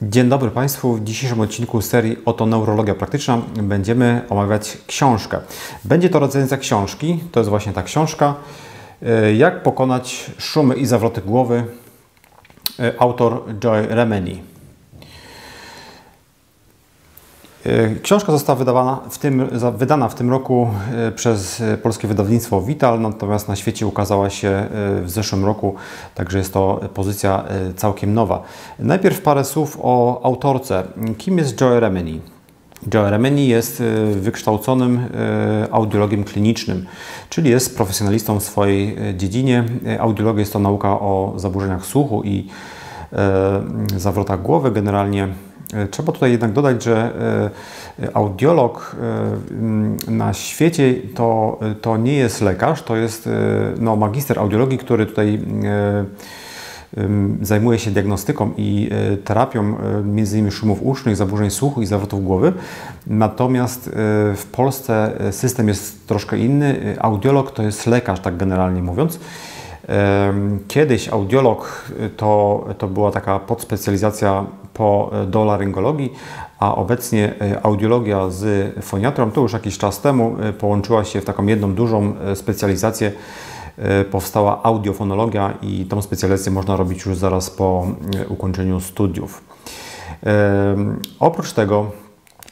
Dzień dobry Państwu. W dzisiejszym odcinku serii Oto Neurologia Praktyczna będziemy omawiać książkę. Będzie to recenzja książki, to jest właśnie ta książka. Jak pokonać szumy i zawroty głowy. Autor Joy Remini. Książka została wydana w tym roku przez polskie wydawnictwo Vital, natomiast na świecie ukazała się w zeszłym roku, także jest to pozycja całkiem nowa. Najpierw parę słów o autorce. Kim jest Joy Remini? Joy Remini jest wykształconym audiologiem klinicznym, czyli jest profesjonalistą w swojej dziedzinie. Audiologia jest to nauka o zaburzeniach słuchu i zawrotach głowy generalnie. Trzeba tutaj jednak dodać, że audiolog na świecie to nie jest lekarz, to jest magister audiologii, który tutaj zajmuje się diagnostyką i terapią m.in. szumów usznych, zaburzeń słuchu i zawrotów głowy. Natomiast w Polsce system jest troszkę inny. Audiolog to jest lekarz, tak generalnie mówiąc. Kiedyś audiolog to była taka podspecjalizacja po dolaryngologii, a obecnie audiologia z foniatrą to już jakiś czas temu połączyła się w taką jedną dużą specjalizację. Powstała audiofonologia i tą specjalizację można robić już zaraz po ukończeniu studiów. Oprócz tego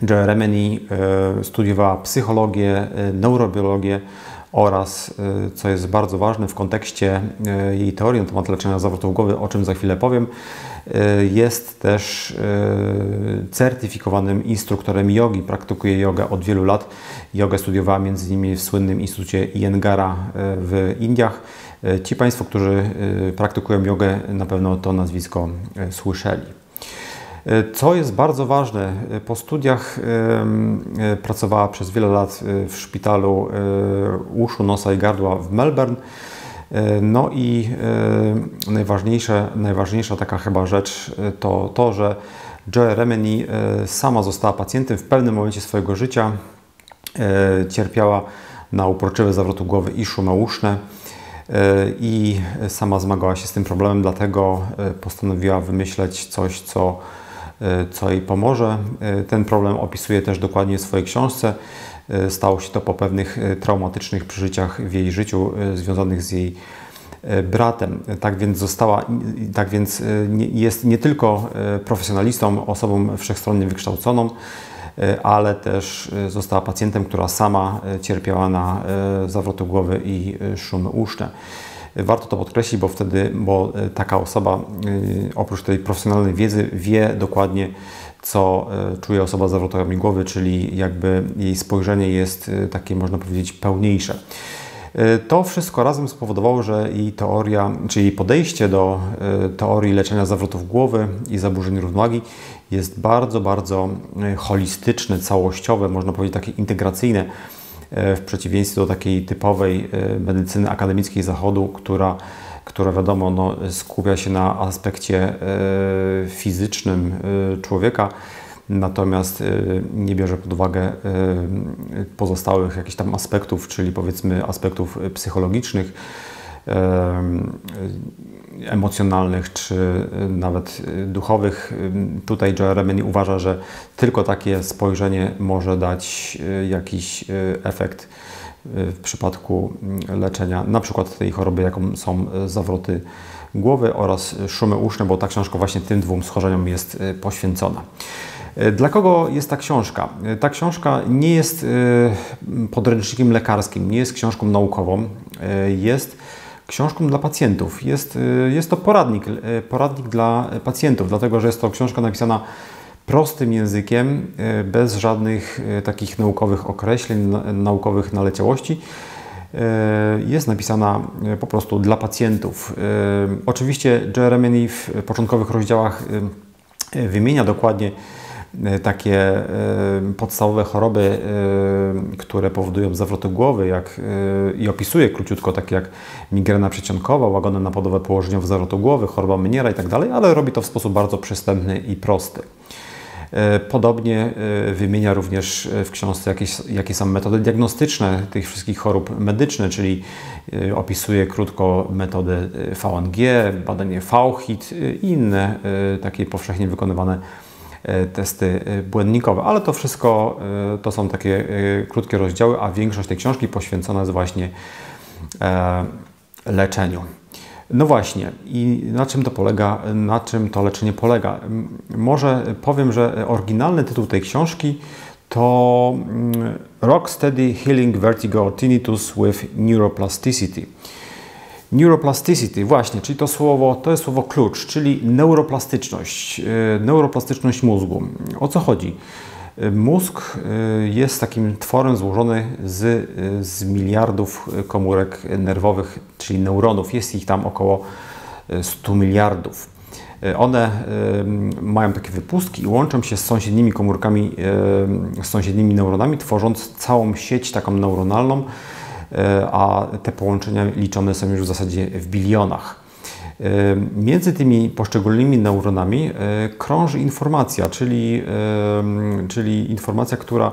Joy Remini studiowała psychologię, neurobiologię oraz, co jest bardzo ważne w kontekście jej teorii na temat leczenia zawrotów głowy, o czym za chwilę powiem, jest też certyfikowanym instruktorem jogi, praktykuje jogę od wielu lat. Jogę studiowała m.in. w słynnym Instytucie Iyengara w Indiach. Ci Państwo, którzy praktykują jogę, na pewno to nazwisko słyszeli. Co jest bardzo ważne, po studiach pracowała przez wiele lat w szpitalu uszu, nosa i gardła w Melbourne. No i najważniejsza taka chyba rzecz to to, że Joy Remini sama została pacjentem w pewnym momencie swojego życia. Cierpiała na uporczywe zawroty głowy i szumy uszne i sama zmagała się z tym problemem, dlatego postanowiła wymyśleć coś, co jej pomoże. Ten problem opisuje też dokładnie w swojej książce. Stało się to po pewnych traumatycznych przeżyciach w jej życiu związanych z jej bratem. Tak więc jest nie tylko profesjonalistą, osobą wszechstronnie wykształconą, ale też została pacjentem, która sama cierpiała na zawroty głowy i szumy uszne. Warto to podkreślić, bo taka osoba oprócz tej profesjonalnej wiedzy wie dokładnie, co czuje osoba z zawrotami głowy, czyli jakby jej spojrzenie jest takie, można powiedzieć, pełniejsze. To wszystko razem spowodowało, że jej teoria, czyli jej podejście do teorii leczenia zawrotów głowy i zaburzeń równowagi jest bardzo, bardzo holistyczne, całościowe, można powiedzieć takie integracyjne, w przeciwieństwie do takiej typowej medycyny akademickiej Zachodu, która wiadomo skupia się na aspekcie fizycznym człowieka, natomiast nie bierze pod uwagę pozostałych jakichś tam aspektów, czyli powiedzmy aspektów psychologicznych, emocjonalnych czy nawet duchowych. Tutaj Joy Remini uważa, że tylko takie spojrzenie może dać jakiś efekt w przypadku leczenia na przykład tej choroby, jaką są zawroty głowy oraz szumy uszne, bo ta książka właśnie tym dwóm schorzeniom jest poświęcona. Dla kogo jest ta książka? Ta książka nie jest podręcznikiem lekarskim, nie jest książką naukową, jest książką dla pacjentów. Jest to poradnik dla pacjentów, dlatego że jest to książka napisana prostym językiem, bez żadnych takich naukowych określeń, naukowych naleciałości. Jest napisana po prostu dla pacjentów. Oczywiście Joy Remini w początkowych rozdziałach wymienia dokładnie takie podstawowe choroby, które powodują zawroty głowy i opisuje króciutko, takie jak migrena przedsionkowa, łagodne napadowe położeniowe zawrotu głowy, choroba Meniera i tak dalej, ale robi to w sposób bardzo przystępny i prosty. Podobnie wymienia również w książce jakie są metody diagnostyczne tych wszystkich chorób medycznych, czyli opisuje krótko metody VNG, badanie V-HIT i inne takie powszechnie wykonywane testy błędnikowe, ale to wszystko to są takie krótkie rozdziały, a większość tej książki poświęcona jest właśnie leczeniu. No właśnie, i na czym to polega, na czym to leczenie polega? Może powiem, że oryginalny tytuł tej książki to Rocksteady Healing Vertigo Tinnitus with Neuroplasticity. Neuroplasticity, właśnie, czyli to jest słowo klucz, czyli neuroplastyczność mózgu. O co chodzi? Mózg jest takim tworem złożony z miliardów komórek nerwowych, czyli neuronów. Jest ich tam około 100 miliardów. One mają takie wypustki i łączą się z sąsiednimi komórkami, z sąsiednimi neuronami, tworząc całą sieć taką neuronalną, a te połączenia liczone są już w zasadzie w bilionach. Między tymi poszczególnymi neuronami krąży informacja, czyli informacja, która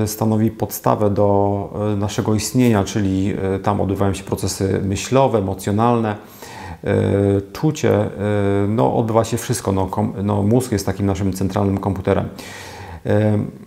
stanowi podstawę do naszego istnienia, czyli tam odbywają się procesy myślowe, emocjonalne, czucie, no odbywa się wszystko, mózg jest takim naszym centralnym komputerem.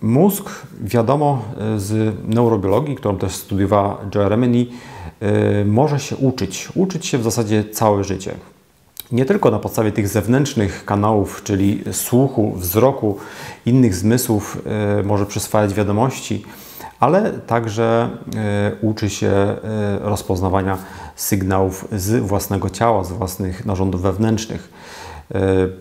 Mózg, wiadomo z neurobiologii, którą też studiowała Joy Remini, może się uczyć się w zasadzie całe życie. Nie tylko na podstawie tych zewnętrznych kanałów, czyli słuchu, wzroku, innych zmysłów może przyswajać wiadomości, ale także uczy się rozpoznawania sygnałów z własnego ciała, z własnych narządów wewnętrznych.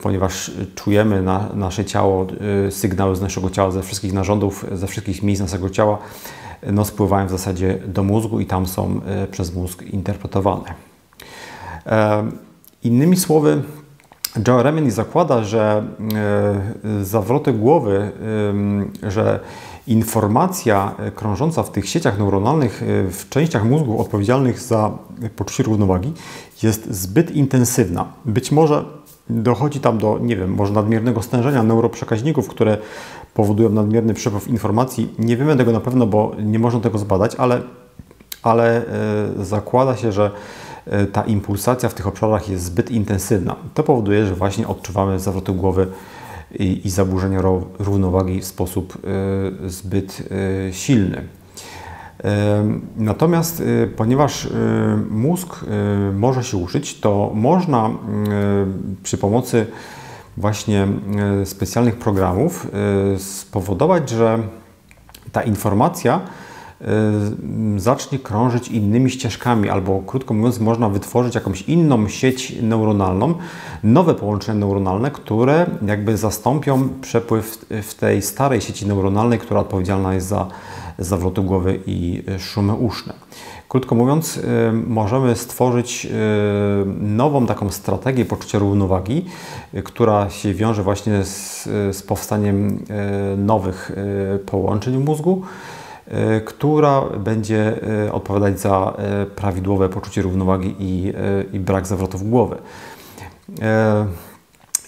Ponieważ czujemy nasze ciało, sygnały z naszego ciała, ze wszystkich narządów, ze wszystkich miejsc naszego ciała, no, spływają w zasadzie do mózgu i tam są przez mózg interpretowane. Innymi słowy, Joy Remini zakłada, że zawroty głowy, że informacja krążąca w tych sieciach neuronalnych, w częściach mózgu odpowiedzialnych za poczucie równowagi jest zbyt intensywna. Być może dochodzi tam do, nie wiem, może nadmiernego stężenia neuroprzekaźników, które powodują nadmierny przepływ informacji. Nie wiemy tego na pewno, bo nie można tego zbadać, ale zakłada się, że ta impulsacja w tych obszarach jest zbyt intensywna. To powoduje, że właśnie odczuwamy zawroty głowy i zaburzenia równowagi w sposób zbyt silny. Natomiast ponieważ mózg może się uczyć, to można przy pomocy właśnie specjalnych programów spowodować, że ta informacja zacznie krążyć innymi ścieżkami, albo krótko mówiąc, można wytworzyć jakąś inną sieć neuronalną, nowe połączenia neuronalne, które jakby zastąpią przepływ w tej starej sieci neuronalnej, która odpowiedzialna jest za zawroty głowy i szumy uszne. Krótko mówiąc, możemy stworzyć nową taką strategię poczucia równowagi, która się wiąże właśnie z powstaniem nowych połączeń w mózgu, która będzie odpowiadać za prawidłowe poczucie równowagi i brak zawrotów głowy.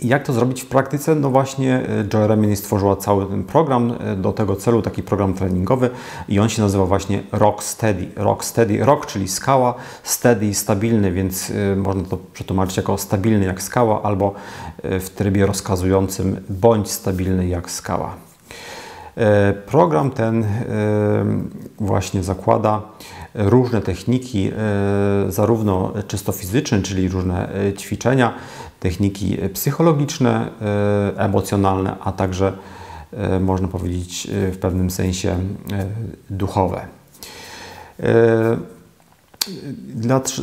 Jak to zrobić w praktyce? No właśnie Joy Remini stworzyła cały ten program do tego celu, taki program treningowy i on się nazywa właśnie Rocksteady. Rocksteady, rock, czyli skała, steady, stabilny, więc można to przetłumaczyć jako stabilny jak skała albo w trybie rozkazującym bądź stabilny jak skała. Program ten właśnie zakłada różne techniki, zarówno czysto fizyczne, czyli różne ćwiczenia, techniki psychologiczne, emocjonalne, a także można powiedzieć w pewnym sensie duchowe.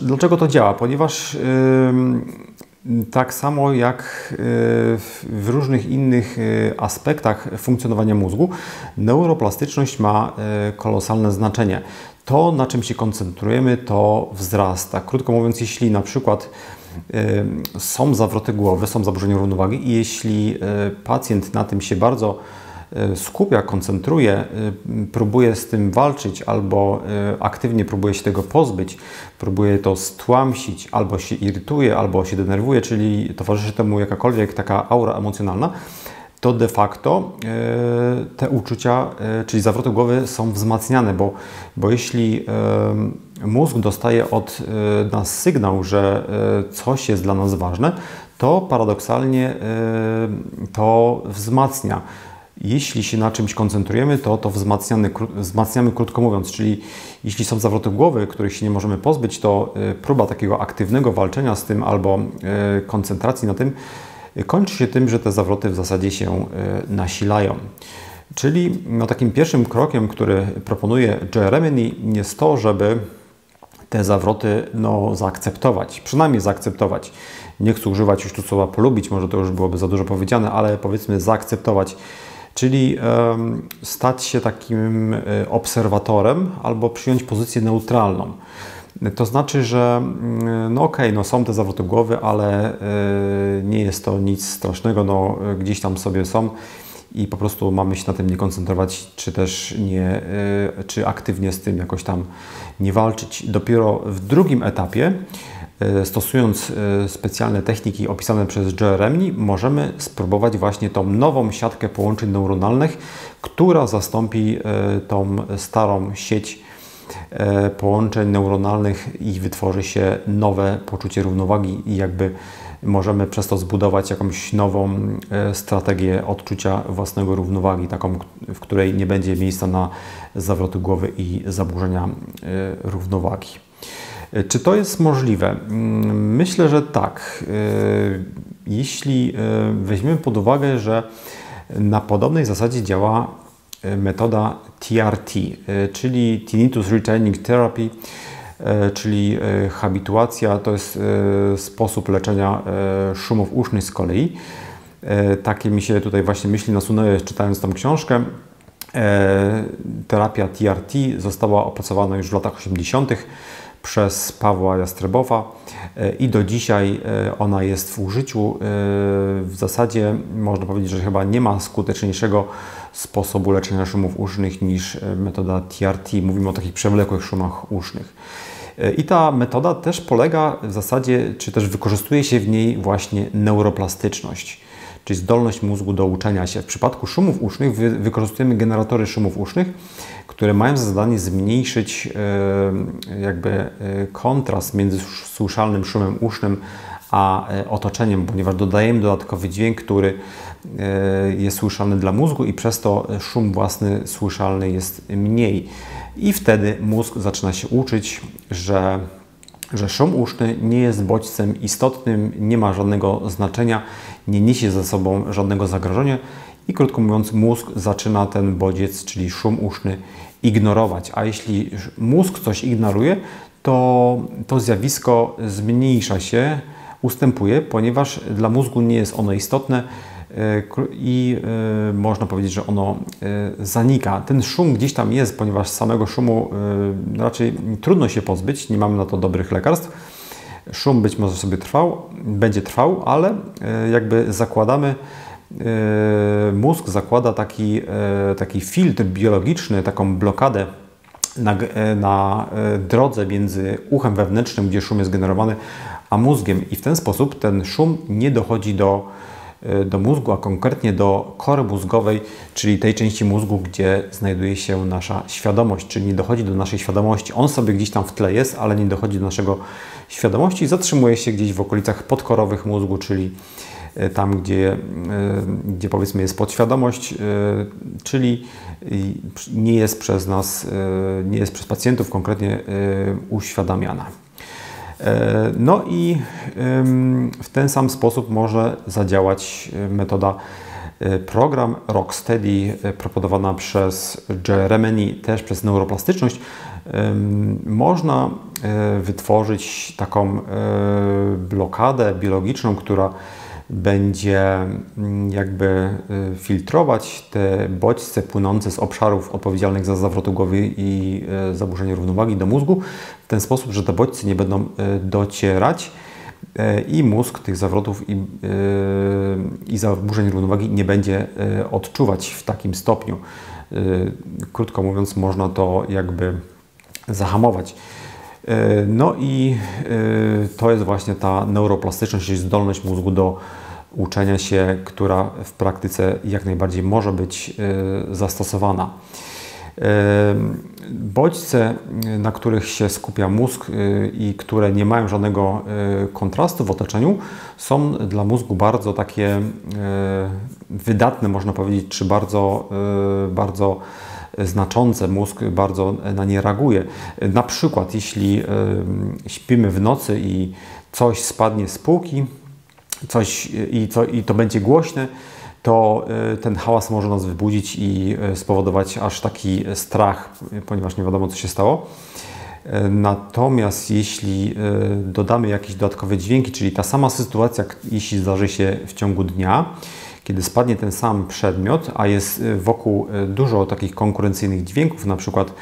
Dlaczego to działa? Ponieważ tak samo jak w różnych innych aspektach funkcjonowania mózgu, neuroplastyczność ma kolosalne znaczenie. To, na czym się koncentrujemy, to wzrasta. Krótko mówiąc, jeśli na przykład są zawroty głowy, są zaburzenia równowagi i jeśli pacjent na tym się bardzo skupia, koncentruje, próbuje z tym walczyć albo aktywnie próbuje się tego pozbyć, próbuje to stłamsić, albo się irytuje, albo się denerwuje, czyli towarzyszy temu jakakolwiek taka aura emocjonalna, to de facto te uczucia, czyli zawroty głowy są wzmacniane, bo jeśli mózg dostaje od nas sygnał, że coś jest dla nas ważne, to paradoksalnie to wzmacnia. Jeśli się na czymś koncentrujemy, to wzmacniamy, krótko mówiąc, czyli jeśli są zawroty głowy, których się nie możemy pozbyć, to próba takiego aktywnego walczenia z tym albo koncentracji na tym kończy się tym, że te zawroty w zasadzie się nasilają. Czyli takim pierwszym krokiem, który proponuje Joe Remini, jest to, żeby te zawroty zaakceptować, przynajmniej zaakceptować. Nie chcę używać już tu słowa polubić, może to już byłoby za dużo powiedziane, ale powiedzmy zaakceptować. Czyli stać się takim obserwatorem albo przyjąć pozycję neutralną. To znaczy, że są te zawroty głowy, ale nie jest to nic strasznego, gdzieś tam sobie są i po prostu mamy się na tym nie koncentrować, czy też nie, czy aktywnie z tym jakoś tam nie walczyć. Dopiero w drugim etapie, stosując specjalne techniki opisane przez Joe Remini, możemy spróbować właśnie tą nową siatkę połączeń neuronalnych, która zastąpi tą starą sieć połączeń neuronalnych i wytworzy się nowe poczucie równowagi i jakby możemy przez to zbudować jakąś nową strategię odczucia własnego równowagi, taką, w której nie będzie miejsca na zawroty głowy i zaburzenia równowagi. Czy to jest możliwe? Myślę, że tak. Jeśli weźmiemy pod uwagę, że na podobnej zasadzie działa metoda TRT, czyli Tinnitus Retraining Therapy, czyli habituacja, to jest sposób leczenia szumów usznych z kolei. Takie mi się tutaj właśnie myśli nasunęły, czytając tą książkę. Terapia TRT została opracowana już w latach 80. przez Pawła Jastrebowa i do dzisiaj ona jest w użyciu. W zasadzie można powiedzieć, że chyba nie ma skuteczniejszego sposobu leczenia szumów usznych niż metoda TRT. Mówimy o takich przewlekłych szumach usznych. I ta metoda też polega w zasadzie, czy też wykorzystuje się w niej właśnie neuroplastyczność, czyli zdolność mózgu do uczenia się. W przypadku szumów usznych wykorzystujemy generatory szumów usznych, które mają za zadanie zmniejszyć kontrast między słyszalnym szumem usznym a otoczeniem, ponieważ dodajemy dodatkowy dźwięk, który jest słyszalny dla mózgu i przez to szum własny słyszalny jest mniej. I wtedy mózg zaczyna się uczyć, że szum uszny nie jest bodźcem istotnym, nie ma żadnego znaczenia, nie niesie ze sobą żadnego zagrożenia i krótko mówiąc mózg zaczyna ten bodziec, czyli szum uszny ignorować. A jeśli mózg coś ignoruje, to zjawisko zmniejsza się, ustępuje, ponieważ dla mózgu nie jest ono istotne i można powiedzieć, że ono zanika. Ten szum gdzieś tam jest, ponieważ z samego szumu raczej trudno się pozbyć, nie mamy na to dobrych lekarstw. Szum być może sobie będzie trwał, ale jakby zakładamy, mózg zakłada taki filtr biologiczny, taką blokadę na drodze między uchem wewnętrznym, gdzie szum jest generowany, a mózgiem i w ten sposób ten szum nie dochodzi do mózgu, a konkretnie do kory mózgowej, czyli tej części mózgu, gdzie znajduje się nasza świadomość, czyli nie dochodzi do naszej świadomości. On sobie gdzieś tam w tle jest, ale nie dochodzi do naszego świadomości i zatrzymuje się gdzieś w okolicach podkorowych mózgu, czyli tam, gdzie powiedzmy jest podświadomość, czyli nie jest przez nas, nie jest przez pacjentów konkretnie uświadamiana. No i w ten sam sposób może zadziałać metoda program Rocksteady proponowana przez Joe Remini, też przez neuroplastyczność. Można wytworzyć taką blokadę biologiczną, która będzie jakby filtrować te bodźce płynące z obszarów odpowiedzialnych za zawroty głowy i zaburzenie równowagi do mózgu w ten sposób, że te bodźce nie będą docierać i mózg tych zawrotów i zaburzeń równowagi nie będzie odczuwać w takim stopniu. Krótko mówiąc, można to jakby zahamować. No i to jest właśnie ta neuroplastyczność, czyli zdolność mózgu do uczenia się, która w praktyce jak najbardziej może być zastosowana. Bodźce, na których się skupia mózg i które nie mają żadnego kontrastu w otoczeniu, są dla mózgu bardzo takie wydatne, można powiedzieć, czy bardzo znaczące. Mózg bardzo na nie reaguje. Na przykład, jeśli śpimy w nocy i coś spadnie z półki, i to będzie głośne, to ten hałas może nas wybudzić i spowodować aż taki strach, ponieważ nie wiadomo, co się stało. Natomiast jeśli dodamy jakieś dodatkowe dźwięki, czyli ta sama sytuacja, jeśli zdarzy się w ciągu dnia, kiedy spadnie ten sam przedmiot, a jest wokół dużo takich konkurencyjnych dźwięków, na przykład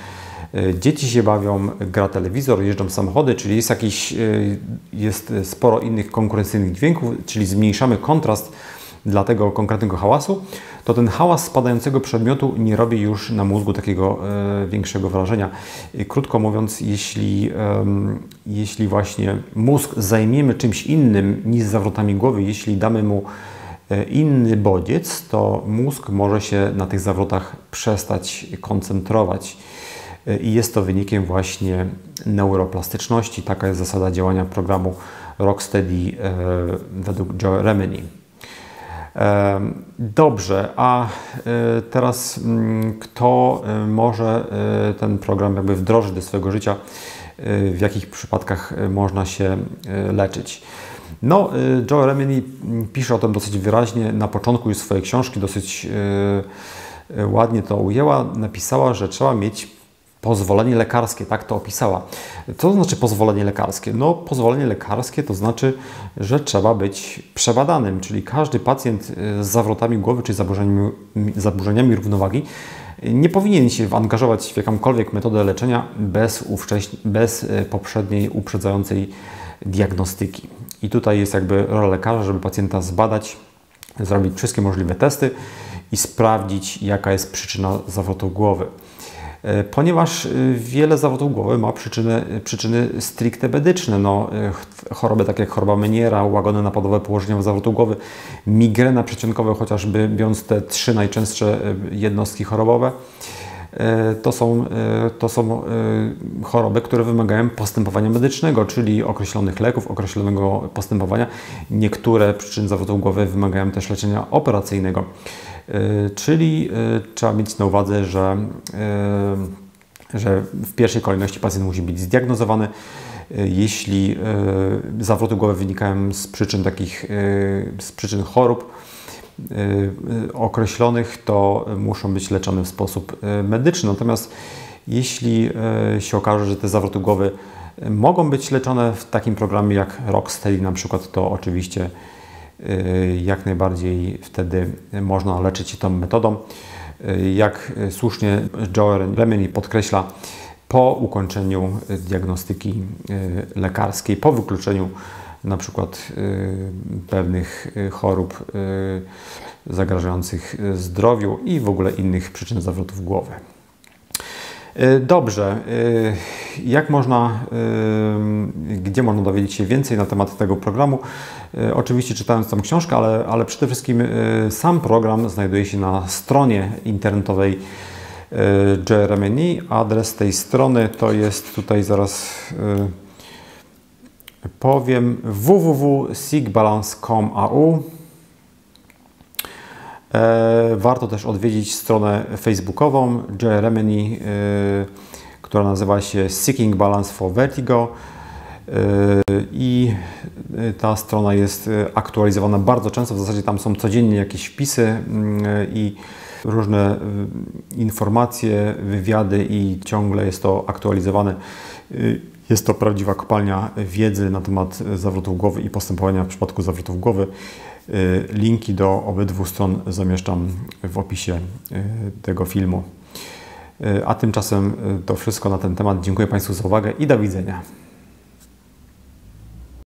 dzieci się bawią, gra telewizor, jeżdżą samochody, czyli jest sporo innych konkurencyjnych dźwięków, czyli zmniejszamy kontrast dla tego konkretnego hałasu, to ten hałas spadającego przedmiotu nie robi już na mózgu takiego większego wrażenia. Krótko mówiąc, jeśli właśnie mózg zajmiemy czymś innym niż zawrotami głowy, jeśli damy mu inny bodziec, to mózg może się na tych zawrotach przestać koncentrować. I jest to wynikiem właśnie neuroplastyczności. Taka jest zasada działania programu Rocksteady według Joe Remini. Dobrze, a teraz kto może ten program jakby wdrożyć do swojego życia, w jakich przypadkach można się leczyć? No, Joe Remini pisze o tym dosyć wyraźnie na początku już swojej książki, dosyć ładnie to ujęła, napisała, że trzeba mieć pozwolenie lekarskie, tak to opisała. Co to znaczy pozwolenie lekarskie? No, pozwolenie lekarskie to znaczy, że trzeba być przebadanym, czyli każdy pacjent z zawrotami głowy czy zaburzeniami równowagi nie powinien się angażować w jakąkolwiek metodę leczenia bez poprzedniej uprzedzającej diagnostyki. I tutaj jest jakby rola lekarza, żeby pacjenta zbadać, zrobić wszystkie możliwe testy i sprawdzić, jaka jest przyczyna zawrotu głowy. Ponieważ wiele zawrotów głowy ma przyczyny stricte medyczne, choroby takie jak choroba Meniera, łagodne napadowe położenia zawrotu głowy, migrena przedsionkowa, chociażby biorąc te 3 najczęstsze jednostki chorobowe, to są choroby, które wymagają postępowania medycznego, czyli określonych leków, określonego postępowania. Niektóre przyczyny zawrotów głowy wymagają też leczenia operacyjnego. Czyli trzeba mieć na uwadze, że w pierwszej kolejności pacjent musi być zdiagnozowany. Jeśli zawroty głowy wynikają z przyczyn chorób określonych, to muszą być leczone w sposób medyczny. Natomiast jeśli się okaże, że te zawroty głowy mogą być leczone w takim programie jak Rocksteady na przykład, to oczywiście jak najbardziej wtedy można leczyć się tą metodą. Jak słusznie Joe Remini podkreśla, po ukończeniu diagnostyki lekarskiej, po wykluczeniu na przykład pewnych chorób zagrażających zdrowiu i w ogóle innych przyczyn zawrotów głowy. Dobrze, gdzie można dowiedzieć się więcej na temat tego programu? Oczywiście czytając tą książkę, ale przede wszystkim sam program znajduje się na stronie internetowej Joe Remini. Adres tej strony to jest tutaj zaraz powiem www.sigbalance.com.au. Warto też odwiedzić stronę facebookową Joe Remini, która nazywa się Seeking Balance for Vertigo, i ta strona jest aktualizowana bardzo często, w zasadzie tam są codziennie jakieś wpisy i różne informacje, wywiady i ciągle jest to aktualizowane. Jest to prawdziwa kopalnia wiedzy na temat zawrotów głowy i postępowania w przypadku zawrotów głowy. Linki do obydwu stron zamieszczam w opisie tego filmu. A tymczasem to wszystko na ten temat. Dziękuję Państwu za uwagę i do widzenia.